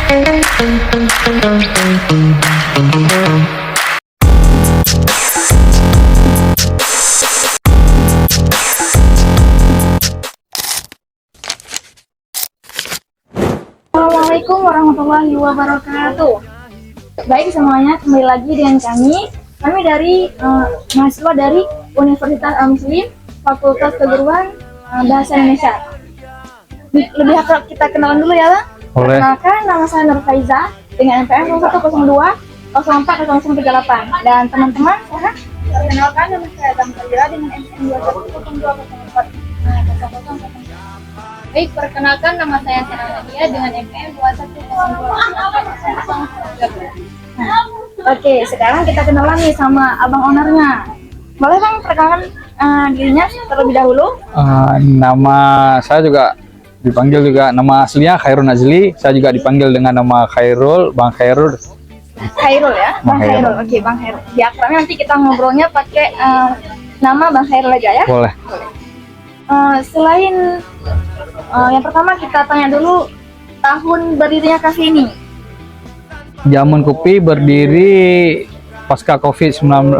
Assalamualaikum warahmatullahi wabarakatuh. Baik semuanya, kembali lagi dengan kami. Kami dari mahasiswa dari Universitas Al-Muslim, Fakultas Keguruan Bahasa Indonesia. Lebih akrab kita kenalan dulu ya, Bang? Boleh. Perkenalkan, nama saya Nur Faiza dengan NPM 0102 04 038. Dan teman-teman, perkenalkan nama saya Adam Fadila dengan NPM 21 02 04 004. Baik, perkenalkan nama saya Sena Nadia dengan NPM 21 Oke, sekarang kita kenalan nih sama abang ownernya. Boleh Bang perkenalkan dirinya terlebih dahulu? Nama saya juga dipanggil juga nama aslinya Khairul Nazli. Saya juga dipanggil dengan nama Khairul, Bang Khairul. Khairul ya, Bang Khairul. Oke, Bang Khairul. Di akrabnya nanti kita ngobrolnya pakai nama Bang Khairul aja ya. Boleh. Selain yang pertama kita tanya dulu tahun berdirinya kafe ini. Jamun Kopi berdiri pasca COVID-19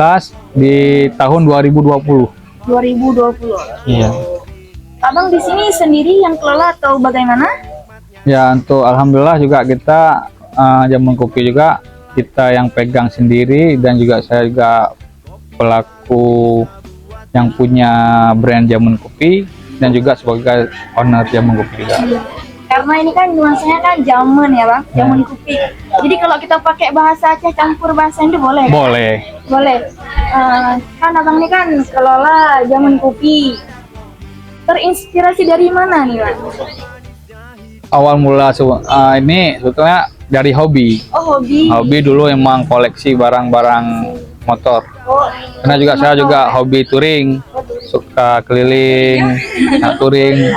di tahun 2020. 2020. Iya. Abang di sini sendiri yang kelola atau bagaimana? Ya, untuk alhamdulillah juga kita Jamun Kopi juga kita yang pegang sendiri, dan juga saya juga pelaku yang punya brand Jamun Kopi dan juga sebagai owner Jamun Kopi juga. Karena ini kan nuansanya kan jamun ya Bang, jamun kopi. Jadi kalau kita pakai bahasa Aceh campur bahasa Indo boleh? Boleh. Boleh. Kan abang ini kan kelola jamun kopi. Terinspirasi dari mana nih Bang? Awal mula ini sebetulnya dari hobi. Oh, hobi. Hobi dulu emang koleksi barang-barang motor. Oh, Karena juga saya juga hobi touring, suka keliling, touring.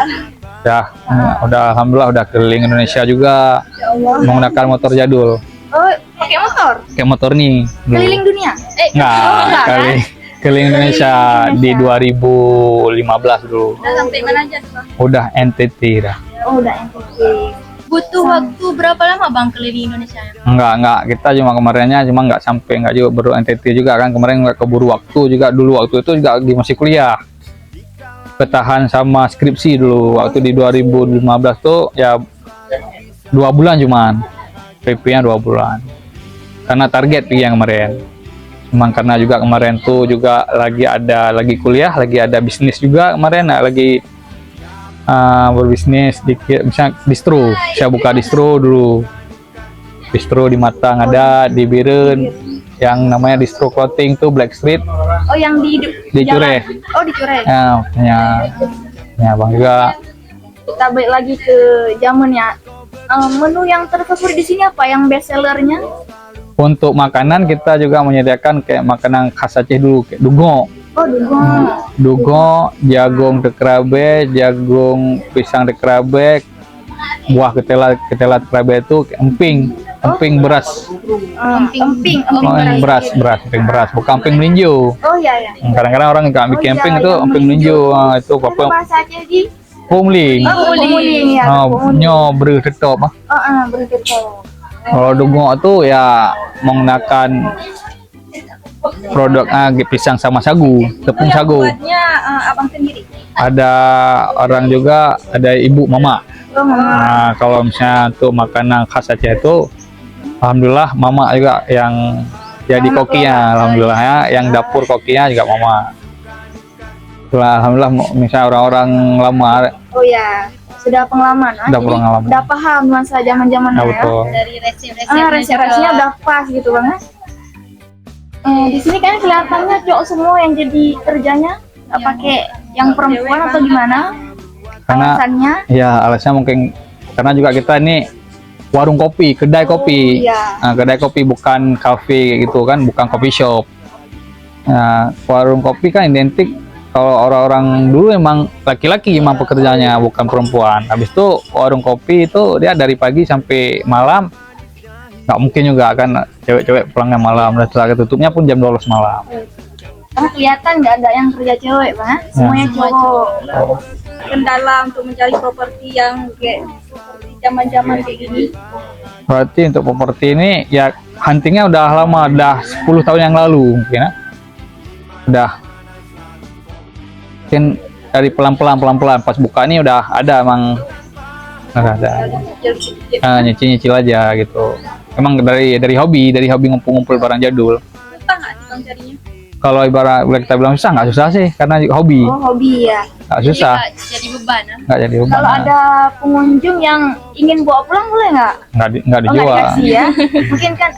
Ya, udah alhamdulillah udah keliling Indonesia juga ya Allah. menggunakan motor jadul. Oh, pakai motor? Kayak motor nih. Keliling dunia? Enggak, keliling Indonesia di 2015 dulu. Udah sampai mana aja tuh Bang? Udah NTT dah. Oh, udah NTT. Butuh waktu berapa lama Bang keliling Indonesia? Enggak, kita cuma kemarinnya cuma enggak sampai, enggak juga baru NTT juga kan, kemarin enggak keburu waktu juga, dulu waktu itu juga masih kuliah. Ketahan sama skripsi dulu waktu di 2015 tuh ya 2 bulan cuman PP-nya 2 bulan karena target yang kemarin. Memang karena juga kemarin tuh juga lagi kuliah, lagi ada bisnis juga kemarin, lagi berbisnis dikit, misalnya distro, saya buka distro dulu, distro di Matang ada, di Biren yang namanya distro clothing tuh Black Street. Oh, yang di Cure. Oh, di Cure. Ya Bang juga. Kita balik lagi ke jamun ya. Menu yang terfavorit di sini apa? Yang best sellernya? Untuk makanan kita juga menyediakan kayak makanan khas Aceh dulu, kayak dugo. Oh, dugo. Dugo, jagung tekerabe, jagung pisang tekerabe, buah ketelat kerabe itu emping beras. Emping beras, bukan emping melinjo. Oh iya. Kadang-kadang orang nggak bikin emping itu emping melinjo. Itu Itu bahasa Aceh di pumling. Oh, pumuling ya. Nyo beri tetop. Bergetok. Kalau dugo itu ya menggunakan produk pisang sama sagu, tepung sagu. Buatnya abang sendiri. Ada orang juga, ada ibu mama. Oh, mama. Nah, kalau misalnya untuk makanan khas Aceh itu alhamdulillah mama juga yang jadi kokinya, alhamdulillah ya, yang dapur kokinya juga mama. Alhamdulillah misalnya orang-orang lama. Oh ya, sudah pengalaman. Udah paham masa zaman-zaman ya. Betul. Dari resep-resepnya resep-resepnya udah pas gitu Bang. Di sini kan kelihatannya cowok semua yang jadi kerjanya, nggak pakai yang perempuan atau gimana? Karena Alasannya? ya alasannya mungkin karena juga kita ini warung kopi, kedai kopi. Iya. Nah, kedai kopi bukan kafe gitu kan, bukan coffee shop. Nah, warung kopi kan identik kalau orang-orang dulu emang laki-laki emang pekerjaannya, bukan perempuan. Habis itu warung kopi itu dia dari pagi sampai malam, nggak mungkin juga kan cewek-cewek pulangnya malam, dan setelah tutupnya pun jam 12 malam. Karena kelihatan nggak ada yang kerja cewek, Bang. Semuanya cowok. Kendala untuk mencari properti yang kayak seperti zaman-zaman kayak gini. Berarti untuk properti ini ya huntingnya udah lama, udah 10 tahun yang lalu mungkin ya. Udah mungkin dari pelan-pelan pas buka ini udah ada emang ada nyicil aja gitu. Emang dari hobi ngumpul-ngumpul barang jadul. Susah nggak sih Bang carinya? Kalau ibarat boleh kita bilang susah, nggak susah sih karena hobi. Oh, hobi ya. Nggak susah, Jadi beban. nggak jadi beban. Kalau ada pengunjung yang ingin bawa pulang boleh nggak? nggak Oh, nggak dijual. dikasih ya. Mungkin kan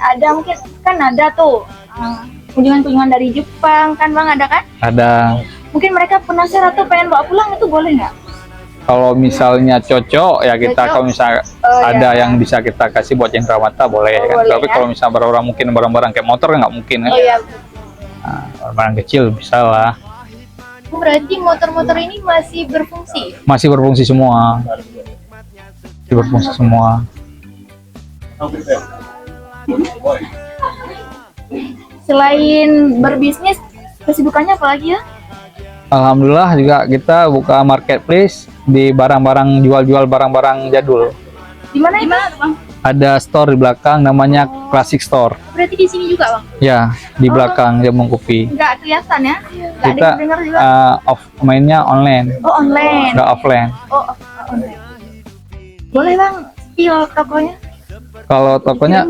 ada tuh kunjungan-kunjungan dari Jepang kan Bang, ada kan? Ada. Mungkin mereka penasaran tuh pengen bawa pulang, itu boleh nggak? Kalau misalnya cocok ya kita, Cocok. kalau misalnya Oh, ada ya. yang bisa kita kasih buat cendrawasih boleh Oh, kan. boleh, Tapi ya. kalau misalnya barang-barang mungkin barang-barang kayak motor kan nggak mungkin kan. Oh iya. Nah, barang kecil bisa lah. Berarti motor-motor ini masih berfungsi. Masih berfungsi semua. Masih berfungsi semua. Selain berbisnis, kesibukannya apa lagi ya? Alhamdulillah juga kita buka marketplace di barang-barang, jual-jual barang-barang jadul. Di mana itu? Gimana tuh Bang? Ada store di belakang namanya Classic Store. Berarti di sini juga, Bang. Ya, di belakang Jamu Kopi. Nggak kelihatan ya? Nggak Kita dengar juga. mainnya online, Oh, online. nggak offline. Oh, online. Boleh Bang, spill tokonya? Kalau tokonya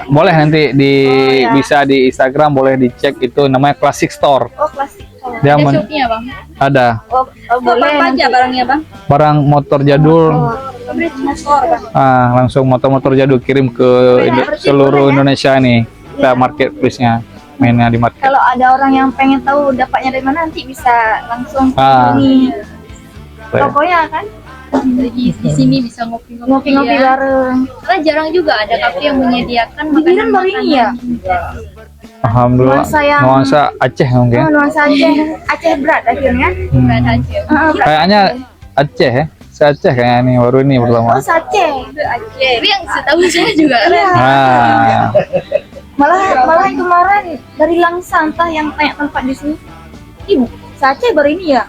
boleh nanti ya. bisa di Instagram, boleh dicek, itu namanya Classic Store. Oh, klasik. Oh, Dia Ada shopnya, Bang. ada boleh. Apa aja barangnya Bang? barang motor jadul. Store Bang. Langsung motor-motor jadul kirim ke seluruh Indonesia nih. Kita marketplace-nya, mainnya di market. Kalau ada orang yang pengen tahu dapatnya dari mana, nanti bisa langsung Ah. hubungi Boleh. tokonya kan? Di sini bisa ngopi-ngopi. Ngopi-ngopi ya. bareng. Karena jarang juga ada kafe yang menyediakan Bibiran baru ini ya? Alhamdulillah. Nuansa yang- Nuansa Aceh Oh, mungkin. nuansa Aceh berat akhirnya. Berat aja. Berat Kayaknya Aceh ya. Se-Aceh kayaknya ini baru ini Oh, pertama. Aceh. Tapi yang setahu saya juga Iya. Ah, Malah yang kemarin dari Langsa entah yang tanya tempat di sini. Ibu, Aceh baru ini ya?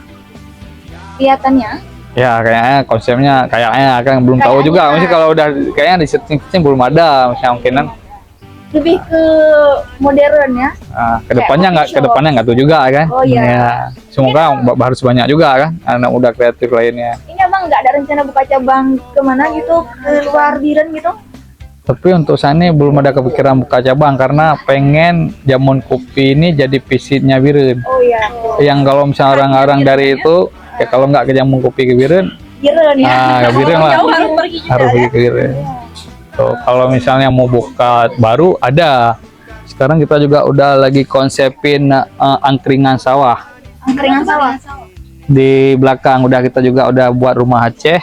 Kelihatannya. ya kayaknya konsepnya kayaknya kan belum tahu Kayaknya. juga. Mesti kalau udah kayaknya di setting belum ada, misalnya mungkinan Lebih ke modern ya. kedepannya nggak tahu juga kan. Oh, iya. Ya, semoga harus banyak juga kan anak muda kreatif lainnya. Ini emang nggak ada rencana buka cabang kemana gitu, ke luar Biren gitu? Tapi untuk saat ini belum ada kepikiran buka cabang karena pengen Jamun Kopi ini jadi visitnya Biren. Oh iya. Yang kalau misalnya orang-orang dari itu ya kalau nggak ke Jamun Kopi ke Biren, Biren ya. ke Biren lah. Jauh harus pergi juga Harus ya. pergi ke Biren. Tuh, kalau misalnya mau buka baru ada. Sekarang kita juga udah lagi konsepin angkringan sawah Angkringan sawah. di belakang. Kita juga udah buat rumah Aceh.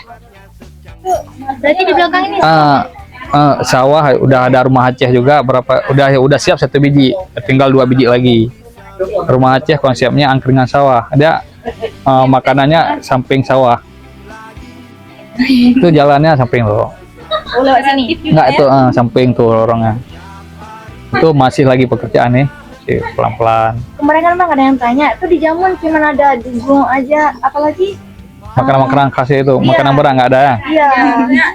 Berarti di belakang ini Sawah udah ada rumah Aceh juga, udah siap 1 biji, tinggal 2 biji lagi. Rumah Aceh konsepnya angkringan sawah. Ada makanannya samping sawah. Itu jalannya samping loh. Oh, lewat sini. Enggak itu samping tuh lorongnya. Itu masih lagi pekerjaan nih, masih pelan-pelan. Kemarin kan Bang ada yang tanya, tuh di Jamun cuma ada dugong aja, apalagi Makanan-makanan khas itu, Iya. makanan berat nggak ada ya? iya.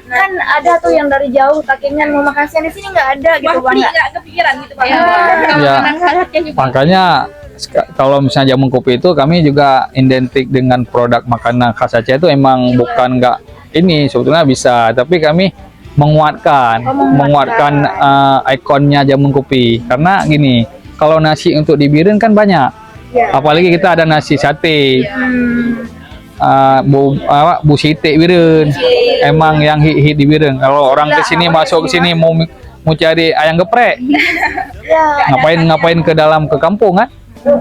Kan ada tuh yang dari jauh takengan mau makan siang, di sini nggak ada gitu Bang. Nggak kepikiran gitu Bang. ya, Ya. makanan khasnya juga. Makanya kalau misalnya Jamun Kopi itu kami juga identik dengan produk makanan khas Aceh itu emang bukan nggak ini sebetulnya bisa, tapi kami menguatkan ikonnya Jamun Kopi karena gini, kalau nasi untuk di Biren kan banyak, Iya. apalagi kita ada nasi sate, bu site Biren, emang yang hit di Biren. Kalau orang kesini masuk ke sini mau cari ayam geprek, Iya. ngapain ke kampung kan?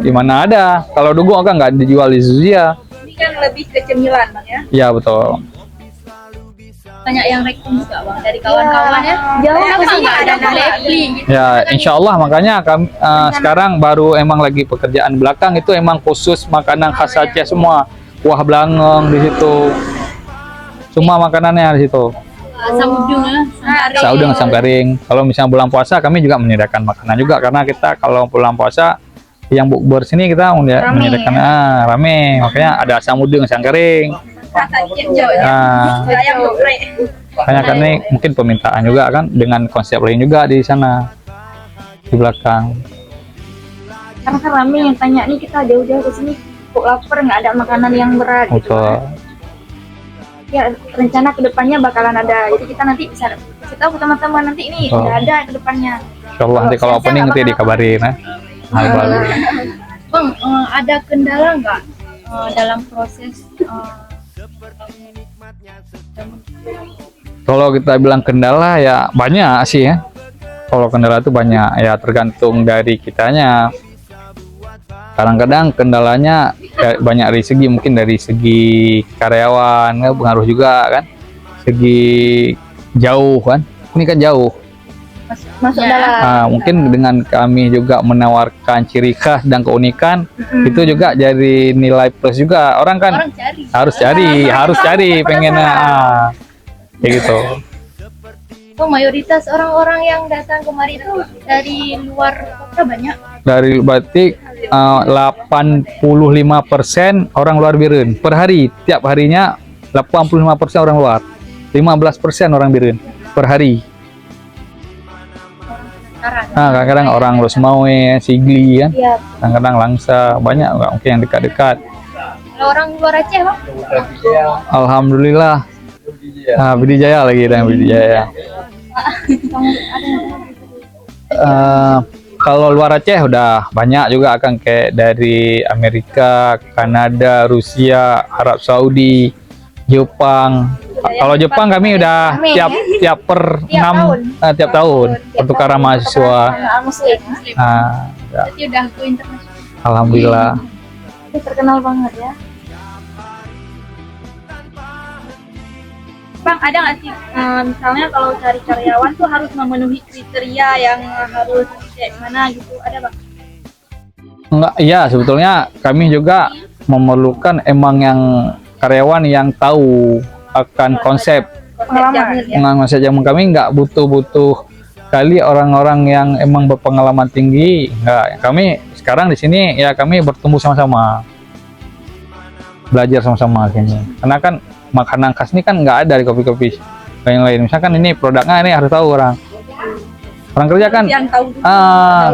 Di mana ada? Kalau dugong kan nggak dijual di Zuzia. Ini kan lebih ke cemilan Bang ya. Ya betul. Banyak yang rekom juga, Bang, dari kawan-kawan ya. Jauh Kenapa ke sini nggak ada ada delivery gitu? Ya, insya Allah makanya kami sekarang baru emang lagi pekerjaan belakang itu emang khusus makanan khas Aceh semua, kuah belangong di situ, semua makanannya di situ. Samudung ya, sangkare. Saudeng asam garing. Kalau misalnya bulan puasa kami juga menyediakan makanan juga karena kita kalau bulan puasa yang bukber sini kita Rame, menyediakan rame, makanya ada asam udang, asam kering. Rasa hijau ya. Ayam geprek. Makanya kan ini mungkin permintaan juga kan dengan konsep lain juga di sana di belakang. Karena kan rame yang tanya nih, kita jauh-jauh ke sini kok lapar, nggak ada makanan yang berat gitu Betul. kan. Ya rencana kedepannya bakalan ada, jadi kita nanti bisa kasih tahu ke teman-teman nanti ini Betul. udah ada kedepannya. Insyaallah nanti kalau opening nanti dikabarin ya. Hal baru. Bang, ada kendala nggak dalam proses Kalau kita bilang kendala ya banyak sih ya. Kalau kendala itu banyak ya, tergantung dari kitanya. Kadang-kadang kendalanya banyak dari segi, mungkin dari segi karyawan ya, pengaruh juga kan. Segi jauh kan. Ini kan jauh. Masuk Ya. dalam. Mungkin dengan kami juga menawarkan ciri khas dan keunikan, itu juga jadi nilai plus juga. Orang kan orang cari? harus cari pengennya kayak gitu. Oh, mayoritas orang-orang yang datang kemari itu dari luar kota banyak. Dari berarti 85% orang luar Biren per hari. Tiap harinya 85% orang luar, 15% orang Biren per hari. Kadang-kadang orang Rosmawe, Sigli kan, Iya. kadang-kadang Langsa, banyak nggak mungkin yang dekat-dekat. Kalau orang luar Aceh, Bang? Alhamdulillah. Bidijaya lagi dan Bidijaya. Kalau luar Aceh udah banyak juga akan kayak dari Amerika, Kanada, Rusia, Arab Saudi, Jepang. Kalau Jepang kami udah Rame, tiap per tiap tahun pertukaran mahasiswa. Muslim. Ya, Berarti udah go internasional. alhamdulillah. Itu terkenal banget ya. Bang, ada nggak sih misalnya kalau cari karyawan tuh harus memenuhi kriteria yang harus kayak mana gitu, ada Bang? Enggak, iya sebetulnya kami juga memerlukan emang yang karyawan yang tahu akan konsep Pengalaman. Jamin ya. konsep jamu. Kami nggak butuh kali orang-orang yang emang berpengalaman tinggi. Enggak, kami sekarang di sini ya kami bertumbuh sama-sama, belajar sama-sama sini. Karena kan makanan khas ini kan nggak ada di kopi-kopi lain-lain. Misalkan ini produknya ini harus tahu orang kerja kan. Yang tahu dulu.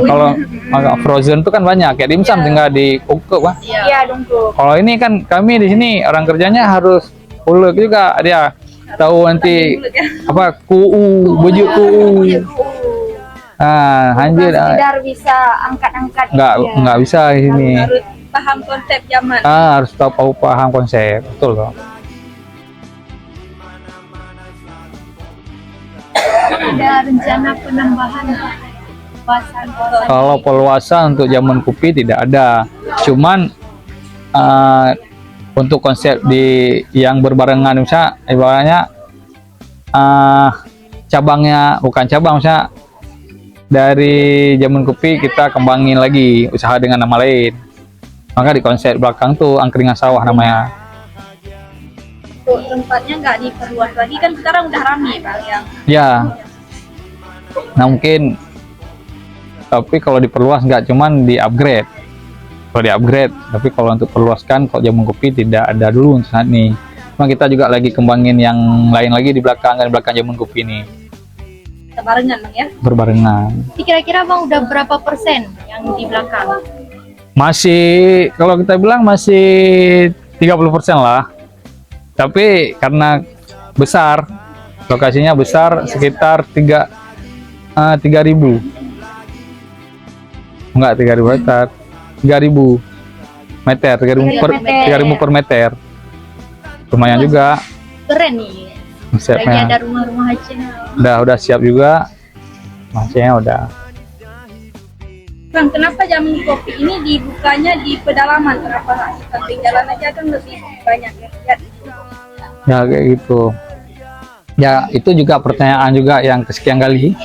Kalau makan frozen itu kan banyak kayak dimsum tinggal diungkep kan. Iya, dongkok. Kalau ini kan kami di sini orang kerjanya harus ulek juga, dia tahu nanti apa kuu baju kuu. Anjir, Bukan sekedar bisa angkat-angkat. nggak bisa di sini. Harus paham konsep zaman. Harus tahu paham konsep, betul loh. Ada rencana penambahan kawasan-kawasan. Kalau peluasan untuk zaman kopi tidak ada, cuman untuk konsep yang berbarengan, misalnya ibaratnya cabangnya bukan cabang, misalnya dari zaman kopi kita kembangin lagi usaha dengan nama lain, maka di konsep belakang tuh angkringan sawah namanya. Untuk tempatnya nggak diperluas lagi kan sekarang udah rame Bang yang Ya, nah mungkin tapi kalau diperluas nggak, cuman di upgrade. Kalau di upgrade, tapi kalau untuk perluaskan kalau jamu kopi tidak ada dulu untuk saat ini. Cuma kita juga lagi kembangin yang lain lagi di belakang jamu kopi ini barengan Bang ya. berbarengan. Kira-kira Bang udah berapa persen yang di belakang? Masih kalau kita bilang masih 30% lah. Tapi karena besar, lokasinya besar sekitar 3.000. Enggak 3.000 hektar. 3.000 meter, 3.000 per meter. Lumayan juga Keren nih. Lagi konsepnya. ada rumah-rumah Aceh. Udah siap juga. Masnya udah. Bang, kenapa jamu kopi ini dibukanya di pedalaman? Kenapa nggak di samping jalan aja kan lebih banyak yang lihat? Ya kayak gitu. Ya itu juga pertanyaan juga yang kesekian kali.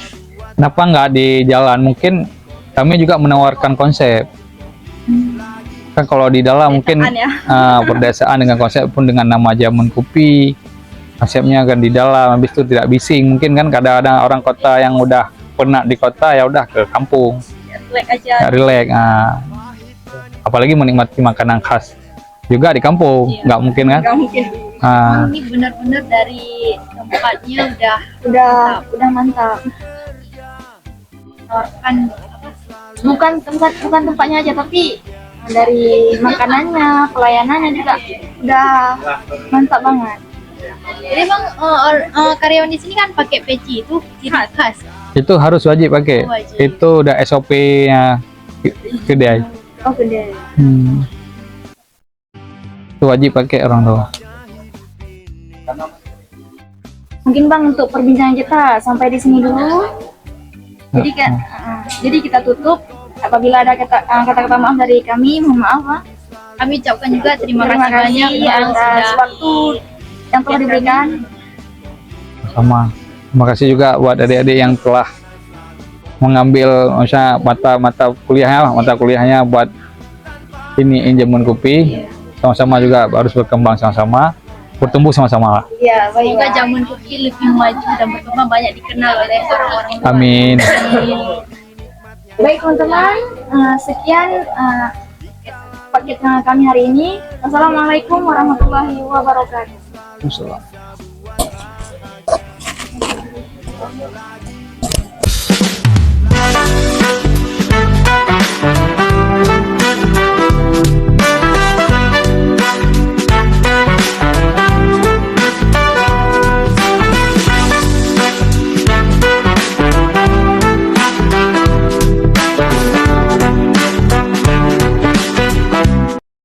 Kenapa nggak di jalan? Mungkin kami juga menawarkan konsep. Kan kalau di dalam mungkin perdesaan dengan konsep pun dengan nama Jamun Kopi, konsepnya kan di dalam, habis itu tidak bising. Mungkin kan kadang-kadang orang kota yang udah pernah di kota ya udah ke kampung Relax aja. ya relax. apalagi menikmati makanan khas juga di kampung, nggak mungkin kan? Nggak mungkin. Ah, Ini benar-benar dari tempatnya Udah mantap. menawarkan Bukan tempatnya aja, tapi dari makanannya, pelayanannya juga udah mantap banget. Jadi bang, karyawan di sini kan pakai peci itu ciri khas. itu harus wajib pakai. Oh, wajib. Itu udah SOP-nya kedai. Oh gede. Itu wajib pakai orang tua. Mungkin Bang untuk perbincangan kita sampai di sini dulu. Jadi kita tutup. Apabila ada kata-kata maaf dari kami, mohon maaf Pak. Kami ucapkan juga terima Terima kasih banyak kasih yang atas sudah waktu yang telah diberikan. Sama. Terima kasih juga buat adik-adik yang telah mengambil misalnya mata kuliahnya buat ini jamun kopi. Sama-sama juga harus berkembang sama-sama, bertumbuh sama-sama. Ya, baik. semoga jamun kopi lebih maju dan berkembang, banyak dikenal oleh orang-orang luar. Amin. Baik teman-teman, sekian paket kami hari ini. Wassalamualaikum warahmatullahi wabarakatuh. Assalamualaikum.